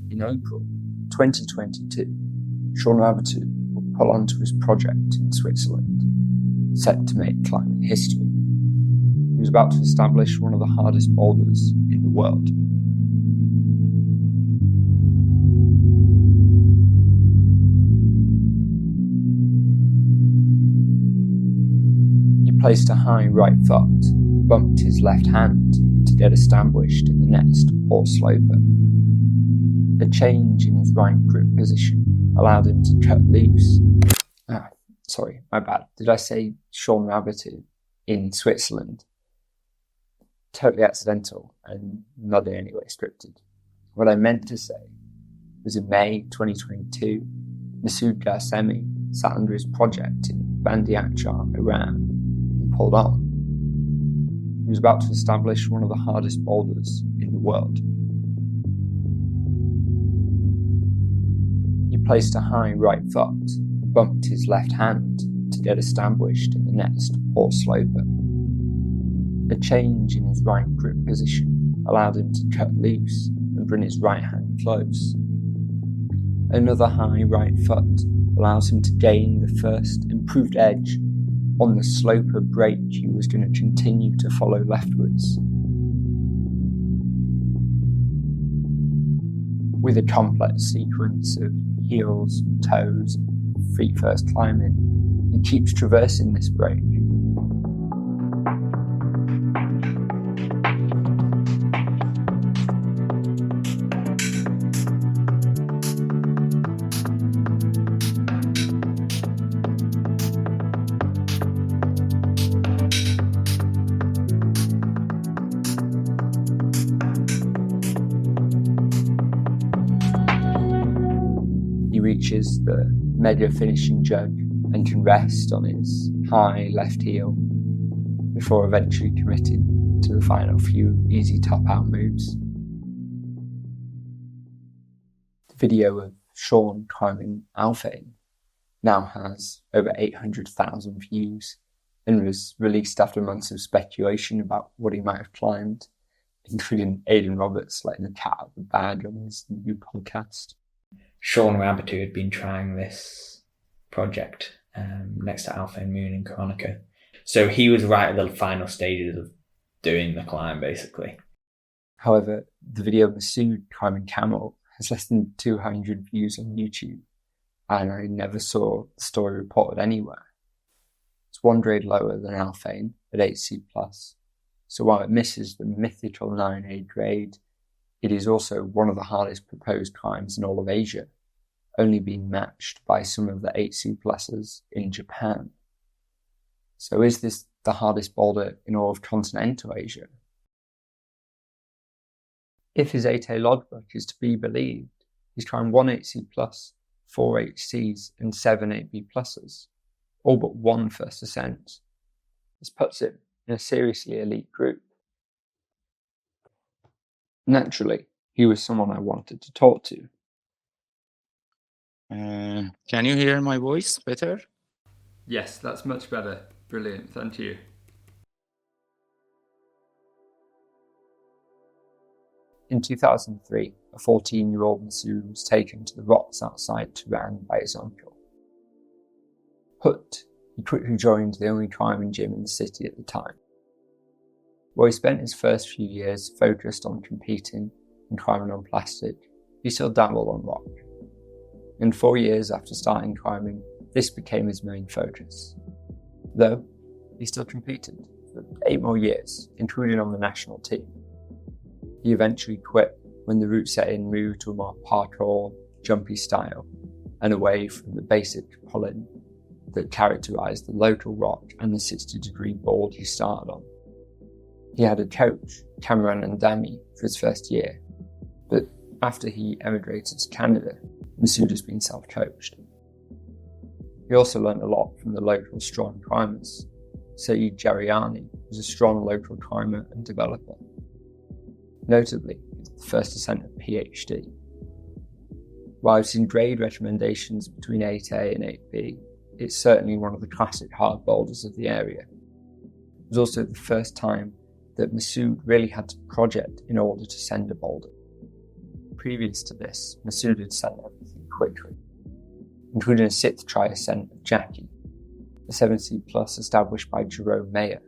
In April 2022, Sean Rabatou will pull onto his project in Switzerland, set to make climbing history. He was about to establish one of the hardest boulders in the world. He placed a high right foot, bumped his left hand to get established in the next poor sloper. A change in his right grip position allowed him to cut loose. Sorry, my bad. Did I say Sean Rabatou in Switzerland? Totally accidental and not in any way scripted. What I meant to say was in May 2022, Masoud Ghasemi sat under his project in Boulders, Iran, and pulled on. He was about to establish one of the hardest boulders in the world. He placed a high right foot, bumped his left hand to get established in the next poor sloper. A change in his right grip position allowed him to cut loose and bring his right hand close. Another high right foot allows him to gain the first improved edge on the sloper break he was going to continue to follow leftwards. With a complex sequence of heels, toes, feet first climbing, he keeps traversing this break. He reaches the mega finishing jug and can rest on his high left heel before eventually committing to the final few easy top-out moves. The video of Sean climbing Alphain now has over 800,000 views and was released after months of speculation about what he might have climbed, including Aidan Roberts letting the cat out of the bag on his new podcast. Sean Rabatou had been trying this project next to Alphain Moon in Coronica. So he was right at the final stages of doing the climb, basically. However, the video of Masoud climbing Camel has less than 200 views on YouTube, and I never saw the story reported anywhere. It's one grade lower than Alphain at 8C+, so while it misses the mythical 9A grade, it is also one of the hardest proposed climbs in all of Asia, only being matched by some of the 8C+ in Japan. So is this the hardest boulder in all of continental Asia? If his 8A logbook is to be believed, he's climbed 1 8C+, 4 8Cs and 7 8B+, all but one first ascent. This puts him in a seriously elite group. Naturally, he was someone I wanted to talk to. Can you hear my voice better? Yes, that's much better. Brilliant, thank you. In 2003, a 14-year-old Masoud was taken to the rocks outside Tehran by his uncle. Hooked, he quickly joined the only climbing gym in the city at the time. While he spent his first few years focused on competing and climbing on plastic, he still dabbled on rock. And 4 years after starting climbing, this became his main focus. Though, he still competed for 8 more years, including on the national team. He eventually quit when the route setting moved to a more parkour, jumpy style, and away from the basic pull-in that characterised the local rock and the 60-degree board he started on. He had a coach, Cameron and Dami, for his first year, but after he emigrated to Canada, Masoud has been self-coached. He also learned a lot from the local strong climbers. Saeed Jariani was a strong local climber and developer. Notably, the first ascent of PhD. While I've seen grade recommendations between 8A and 8B, it's certainly one of the classic hard boulders of the area. It was also the first time that Masoud really had to project in order to send a boulder. Previous to this, Masoud had sent everything quickly, including a 6th try ascent of Jackie, a 7C plus established by Jerome Mayer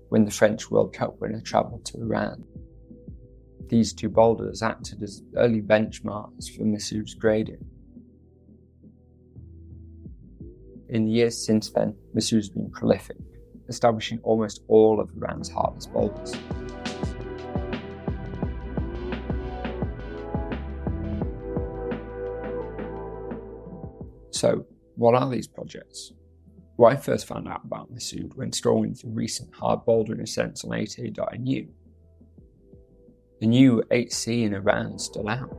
when the French World Cup winner travelled to Iran. These 2 boulders acted as early benchmarks for Masoud's grading. In the years since then, Masoud's been prolific, establishing almost all of Iran's hardest boulders. So, what are these projects? Well, I first found out about Masoud when strolling through recent hard bouldering ascents on 8a.nu. The new 8C in Iran is still out.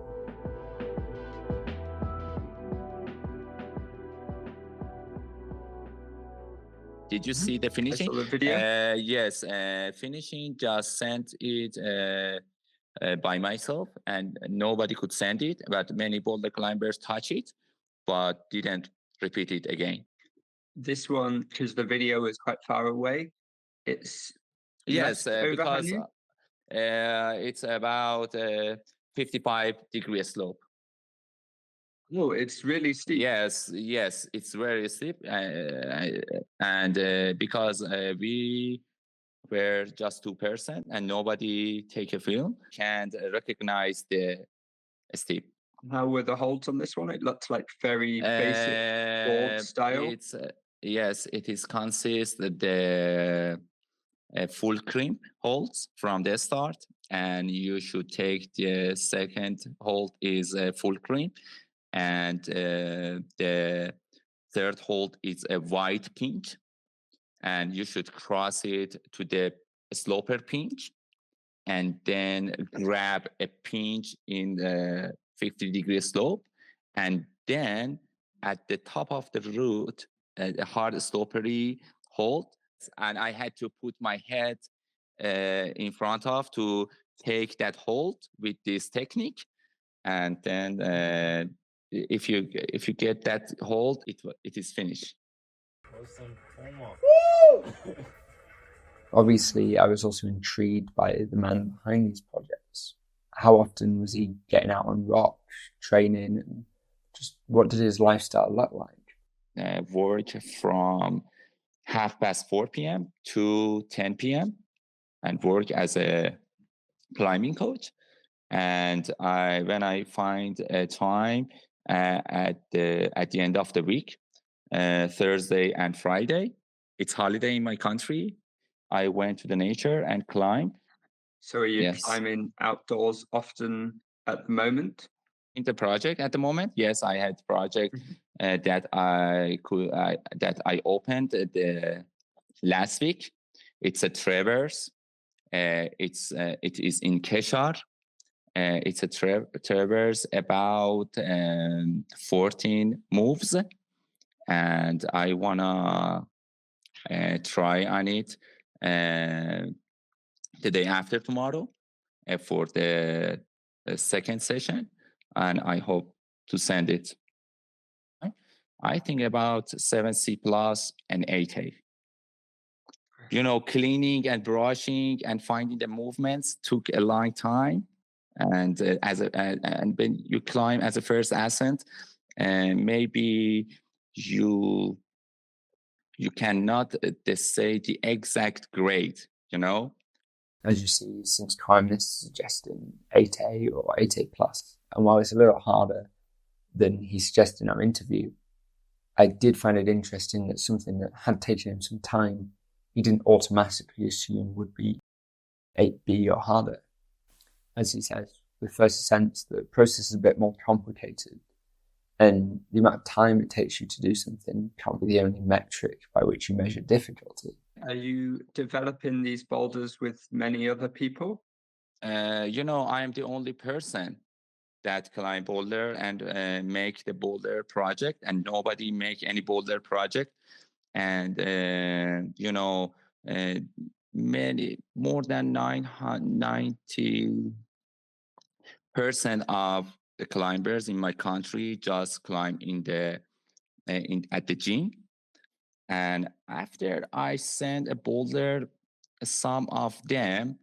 Did you see the finishing? I saw the video. Yes, finishing just sent it by myself, and nobody could send it, but many boulder climbers touch it, but didn't repeat it again. This one, because the video is quite far away, it's Yes, less because overhanging. it's about 55-degree slope. Oh, it's really steep. Yes, it's very steep, and because we were just 2% and nobody take a film, can't recognize the steep. How were the holds on this one? It looks like very basic board style. It's yes, it is consist the full crimp holds from the start, and you should take the second hold is a full crimp, and the third hold is a wide pinch, and you should cross it to the sloper pinch, and then grab a pinch in the 50-degree slope, and then at the top of the root, a hard slopery hold, and I had to put my head in front of to take that hold with this technique, and then if you get that hold, it is finished. Obviously, I was also intrigued by the man behind these projects. How often was he getting out on rock, training, and just what did his lifestyle look like? Work from 4:30 p.m. to 10 p.m. and work as a climbing coach. And when I find a time at the end of the week, Thursday and Friday, it's holiday in my country, I went to the nature and climbed. So are you Yes. climbing outdoors often at the moment? In the project at the moment, yes, I had project that I opened the last week. It's a traverse. It is in Keshar. It's a traverse about 14 moves, and I wanna try on it the day after tomorrow for the second session, and I hope to send it. I think about 7C plus and 8A. You know, cleaning and brushing and finding the movements took a long time, and and when you climb as a first ascent, maybe you cannot say the exact grade, you know. As you see, since climbing is suggesting 8A or 8A plus, and while it's a little harder than he suggested in our interview, I did find it interesting that something that had taken him some time, he didn't automatically assume would be 8B or harder. As he says, with first ascents, the process is a bit more complicated, and the amount of time it takes you to do something can't be the only metric by which you measure difficulty. Are you developing these boulders with many other people? You know, I am the only person that climb boulder and make the boulder project, and nobody make any boulder project. And you know, many more than 90% of the climbers in my country just climb at the gym. And after I send a boulder, some of them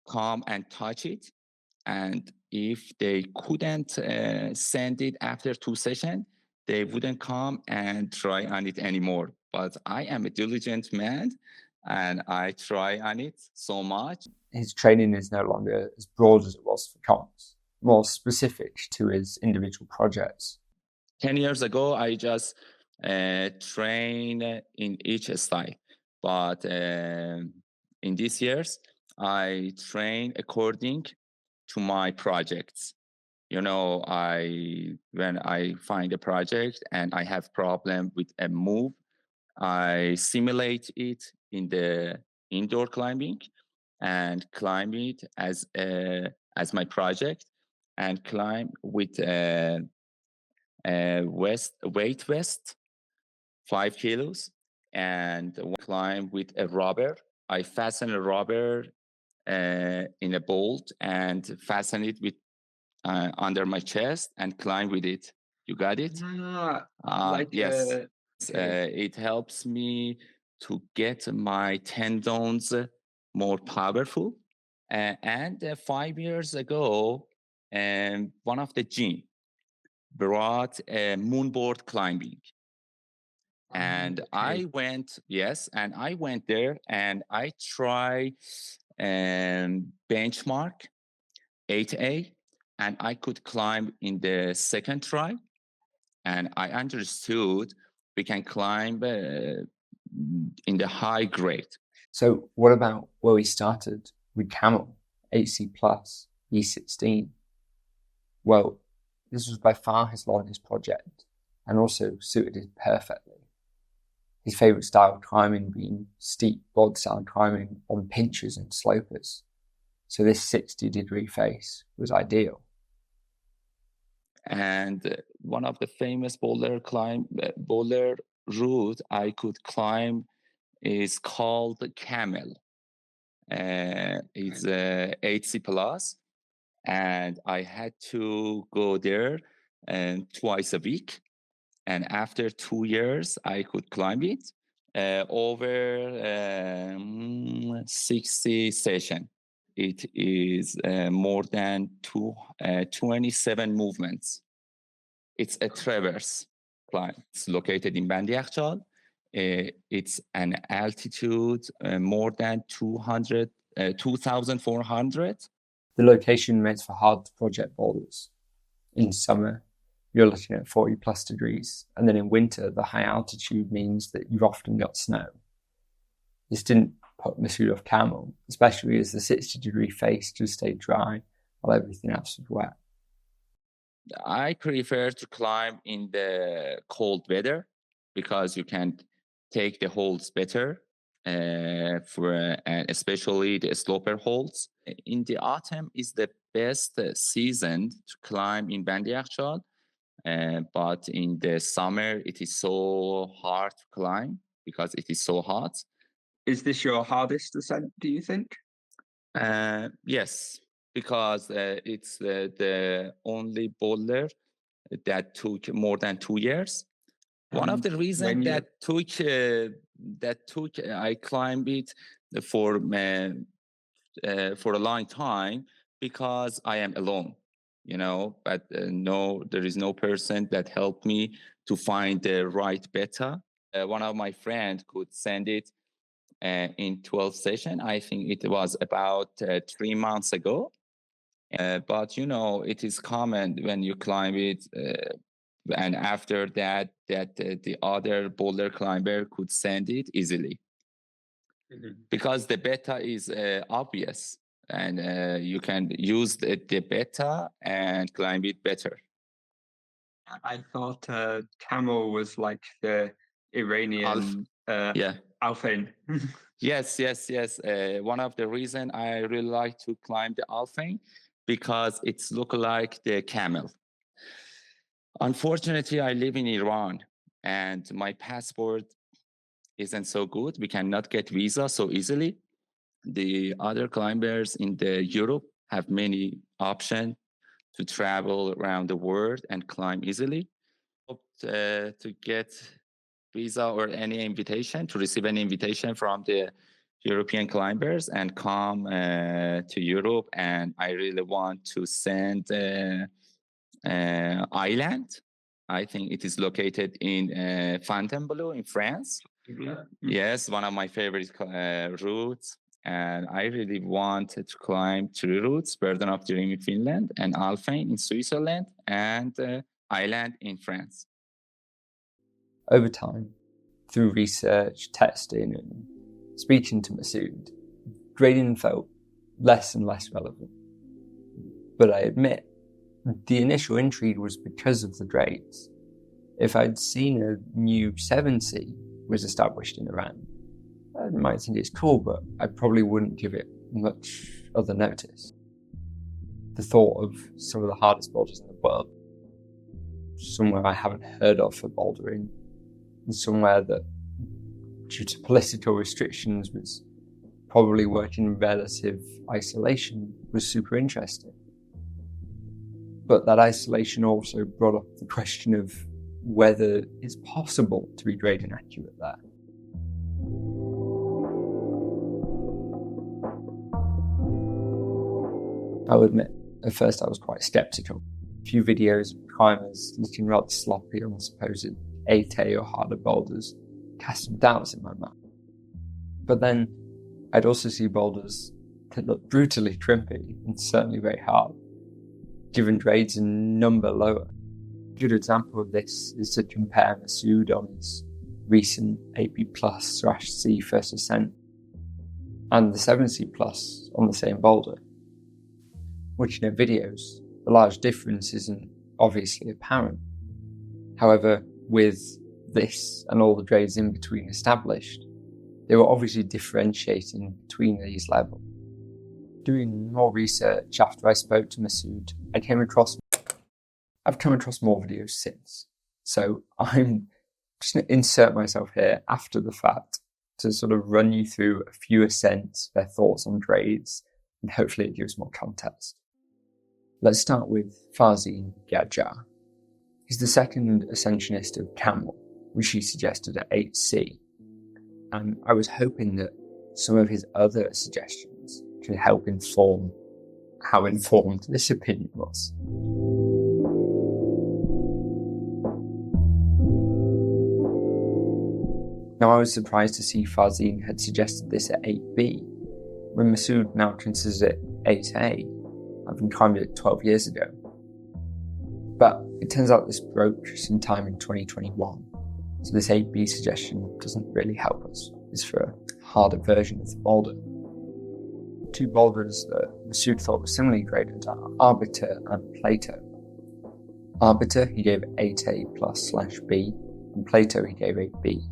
come and touch it, And if they couldn't send it after 2 sessions, they wouldn't come and try on it anymore. But I am a diligent man and I try on it so much. His training is no longer as broad as it was for comps, more specific to his individual projects. 10 years ago, I just train in each style. But in these years, I train according to my projects. You know, when I find a project and I have problem with a move, I simulate it in the indoor climbing and climb it as my project and climb with a weight vest, 5 kilos, and climb with a rubber. I fasten a rubber in a bolt and fasten it with under my chest and climb with it. You got it? Yes. It helps me to get my tendons more powerful. And 5 years ago, one of the gym brought moonboard climbing. And I went, yes, and I went there and I tried benchmark 8A, and I could climb in the second try. And I understood we can climb in the high grade. So what about where we started with Camel, 8C plus, V16? Well, this was by far his longest project and also suited it perfectly. His favourite style of climbing being steep board style climbing on pinches and slopers. So this 60-degree face was ideal. And one of the famous boulder route I could climb is called Camel. It's 8C plus, and I had to go there twice a week. And after 2 years, I could climb it over 60 sessions. It is more than 27 movements. It's a traverse climb. It's located in Bandi Yakhchal. It's an altitude more than 2,400. The location makes for hard to project boulders. In summer, you're looking at 40 plus degrees, and then in winter, the high altitude means that you've often got snow. This didn't put Masoud off Camel, especially as the 60-degree face just stayed dry while everything else was wet. I prefer to climb in the cold weather because you can take the holds better, and especially the sloper holds. In the autumn is the best season to climb in Bandi Yakhchal, but in the summer it is so hard to climb because it is so hot. Is this your hardest ascent, do you think? Yes, because it's the only boulder that took more than 2 years. One of the reasons that took I climbed it for a long time because I am alone, you know. But no, there is no person that helped me to find the right beta. One of my friends could send it in 12 session. I think it was about 3 months ago. But you know, it is common when you climb it, and after that, the other boulder climber could send it easily because the beta is obvious, and you can use the beta and climb it better. I thought Camel was like the Iranian Alpine. Yes. One of the reasons I really like to climb the Alpine because it's look like the camel. Unfortunately, I live in Iran and my passport isn't so good. We cannot get visa so easily. The other climbers in the Europe have many options to travel around the world and climb easily. Hope to get visa or any invitation, to receive an invitation from the European climbers and come to Europe, and I really want to send island. I think it is located in Fontainebleau in France. Yes, one of my favorite routes. And I really wanted to climb 3 routes: Burden of Dream in Finland, and Alpine in Switzerland, and Island in France. Over time, through research, testing, and speaking to Masoud, grading felt less and less relevant. But I admit, the initial intrigue was because of the grades. If I'd seen a new 7C was established in Iran, I might think it's cool, but I probably wouldn't give it much other notice. The thought of some of the hardest boulders in the world, somewhere I haven't heard of for bouldering, and somewhere that, due to political restrictions, was probably working in relative isolation, was super interesting. But that isolation also brought up the question of whether it's possible to be grading accurate there. I'll admit, at first I was quite sceptical. A few videos of climbers looking rather sloppy on supposed 8A or harder boulders cast some doubts in my mind. But then I'd also see boulders that look brutally trimpy and certainly very hard, given grades a number lower. A good example of this is to compare Masoud on his recent 8B+/C first ascent and the 7C+ on the same boulder. Watching their videos, the large difference isn't obviously apparent. However, with this and all the grades in between established, they were obviously differentiating between these levels. Doing more research after I spoke to Masoud, I've come across more videos since. So I'm just going to insert myself here after the fact to sort of run you through a few ascents, their thoughts on grades, and hopefully it gives more context. Let's start with Fazine Gadjar. He's the second ascensionist of Camel, which he suggested at 8C. And I was hoping that some of his other suggestions could help inform how informed this opinion was. Now, I was surprised to see Fazine had suggested this at 8B, when Masoud now considers it 8A, having climbed it 12 years ago. But it turns out this broke sometime in 2021, so this 8B suggestion doesn't really help us. It's for a harder version of the boulder. Two boulders that Masoud thought were similarly graded are Arbiter and Plato. Arbiter he gave 8A+/B, and Plato he gave 8B.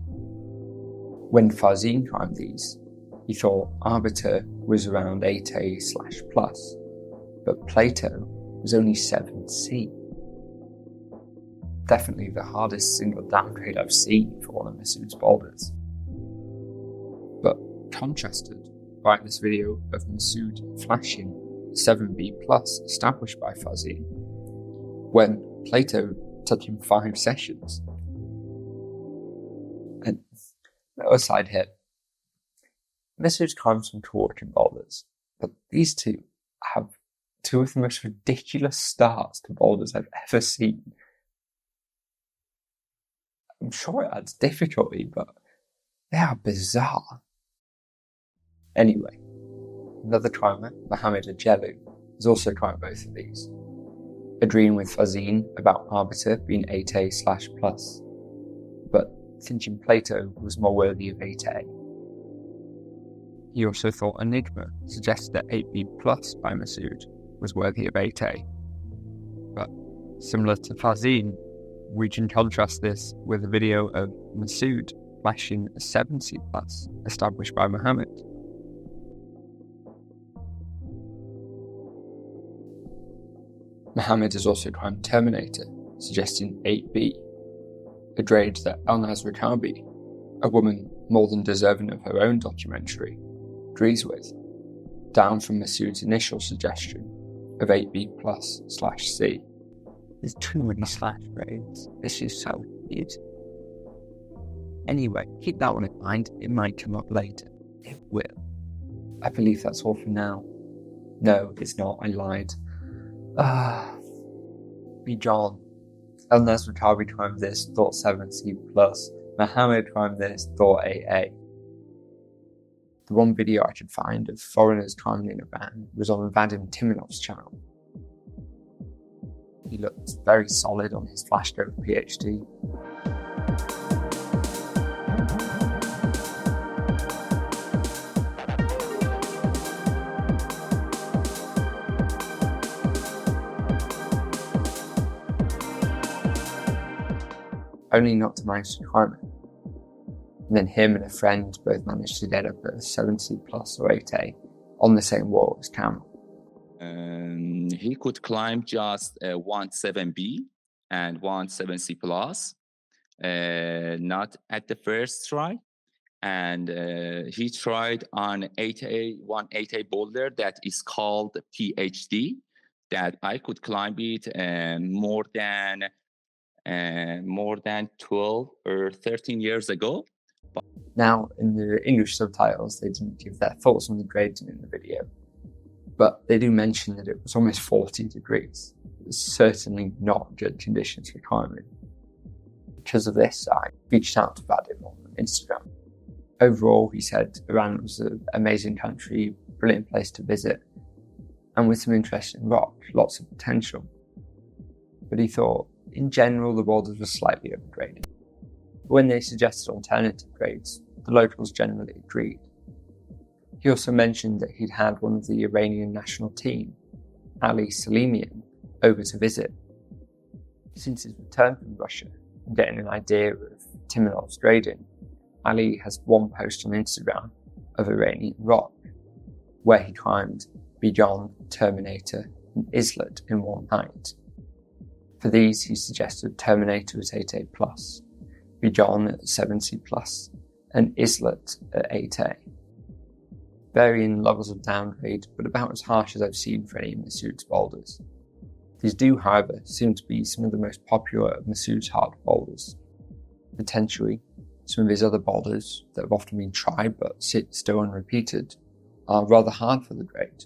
When Fazine climbed these, he thought Arbiter was around 8A/+, but Plato was only 7C. Definitely the hardest single downgrade I've seen for one of Masoud's boulders. But contrasted by this video of Masoud flashing 7B+ established by Fazine, when Plato took him 5 sessions. And no aside here, Masoud's climbed some cool-looking boulders, but these two have two of the most ridiculous starts to boulders I've ever seen. I'm sure it adds difficulty, but they are bizarre. Anyway, another climber, Mohammed Ajelu, has also climbed both of these, agreeing with Fazine about Arbiter being 8A/+, but thinking Plato was more worthy of 8A. He also thought Enigma suggested that 8B+ by Masoud was worthy of 8A. But similar to Fazine, we can contrast this with a video of Masoud flashing a 7C+ established by Mohammed. Mohammed has also climbed Terminator, suggesting 8B, a grade that Elnaz Rakabi, a woman more than deserving of her own documentary, agrees with, down from Masoud's initial suggestion of 8B+/C. There's too many slash grades. This is so weird. Anyway, keep that one in mind. It might come up later. It will. I believe that's all for now. No, it's not. I lied. Be John. El Nasratawi timed this, thought 7C+. Mohammed timed this, thought 8A. The one video I could find of foreigners climbing in a van was on Vadim Timonov's channel. He looked very solid on his flashed over PhD. Only not to manage to climb it. And then him and a friend both managed to get up a 7C+ or 8A on the same wall as Camel. He could climb just 17B and 17C+, not at the first try. And he tried on 8A boulder that is called PhD, that I could climb it more than 12 or 13 years ago. Now, in the English subtitles, they didn't give their thoughts on the grading in the video, but they do mention that it was almost 40 degrees. It's certainly not good conditions for climbing. Because of this, I reached out to Vadim on Instagram. Overall, he said Iran was an amazing country, brilliant place to visit, and with some interesting rock, lots of potential. But he thought, in general, the boulders were slightly overgraded. When they suggested alternative grades, the locals generally agreed. He also mentioned that he'd had one of the Iranian national team, Ali Salimian, over to visit. Since his return from Russia and getting an idea of Timonov's grading, Ali has one post on Instagram of Iranian rock, where he climbed Bijan, Terminator, and Islet in one night. For these, he suggested Terminator at 8A+, Bijan at 7C+, and Islet at 8A. Varying levels of downgrade, but about as harsh as I've seen for any of Masoud's boulders. These do, however, seem to be some of the most popular of Masoud's hard boulders. Potentially, some of his other boulders that have often been tried but sit still unrepeated are rather hard for the grade.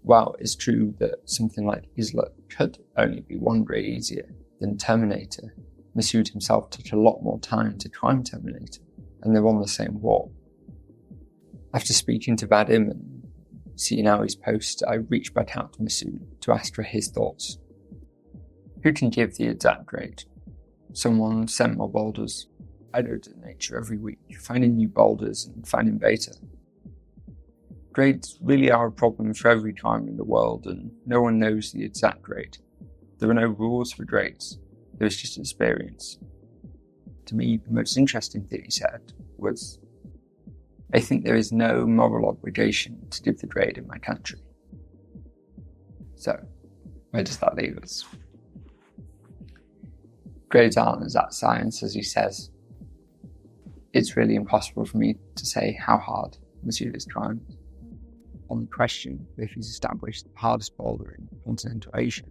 While it's true that something like Islet could only be one grade easier than Terminator, Masoud himself took a lot more time to climb Terminator, and they're on the same wall. After speaking to Vadim and seeing Ali's post, I reached back out to Masoud to ask for his thoughts. Who can give the exact grade? Someone sent more boulders. I go to nature every week, finding new boulders and finding beta. Grades really are a problem for every climber in the world, and no one knows the exact grade. There are no rules for grades, there is just experience. To me, the most interesting thing he said was, I think there is no moral obligation to give the grade in my country. So, where does that leave us? Grades aren't exact science, as he says. It's really impossible for me to say how hard Masoud has climbed. On the question if he's established the hardest boulder in continental Asia,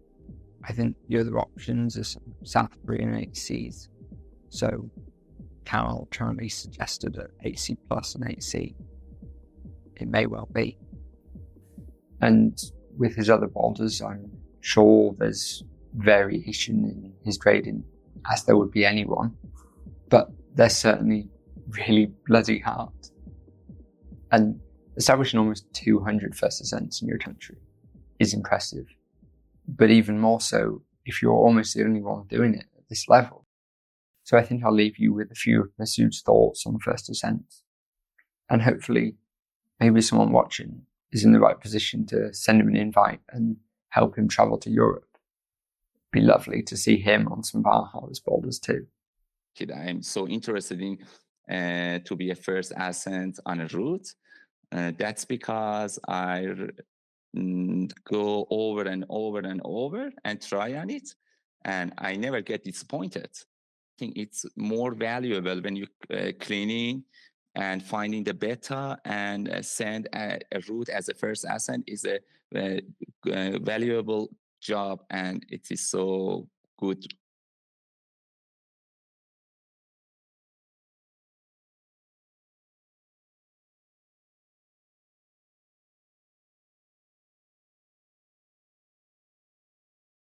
I think the other options are some South Korean 8Cs. So, Carol currently suggested at 8C+ and 8C. It may well be. And with his other boulders, I'm sure there's variation in his grading, as there would be anyone, but they're certainly really bloody hard. And establishing almost 200 first ascents in your country is impressive, but even more so if you're almost the only one doing it at this level. So I think I'll leave you with a few of Masoud's thoughts on first ascents, and hopefully maybe someone watching is in the right position to send him an invite and help him travel to Europe. It'd be lovely to see him on some of our hardest boulders too. I'm so interested in to be a first ascent on a route. That's because I go over and over and over and try on it, and I never get disappointed. I think it's more valuable when you cleaning and finding the beta and send a route as a first ascent is a valuable job, and it is so good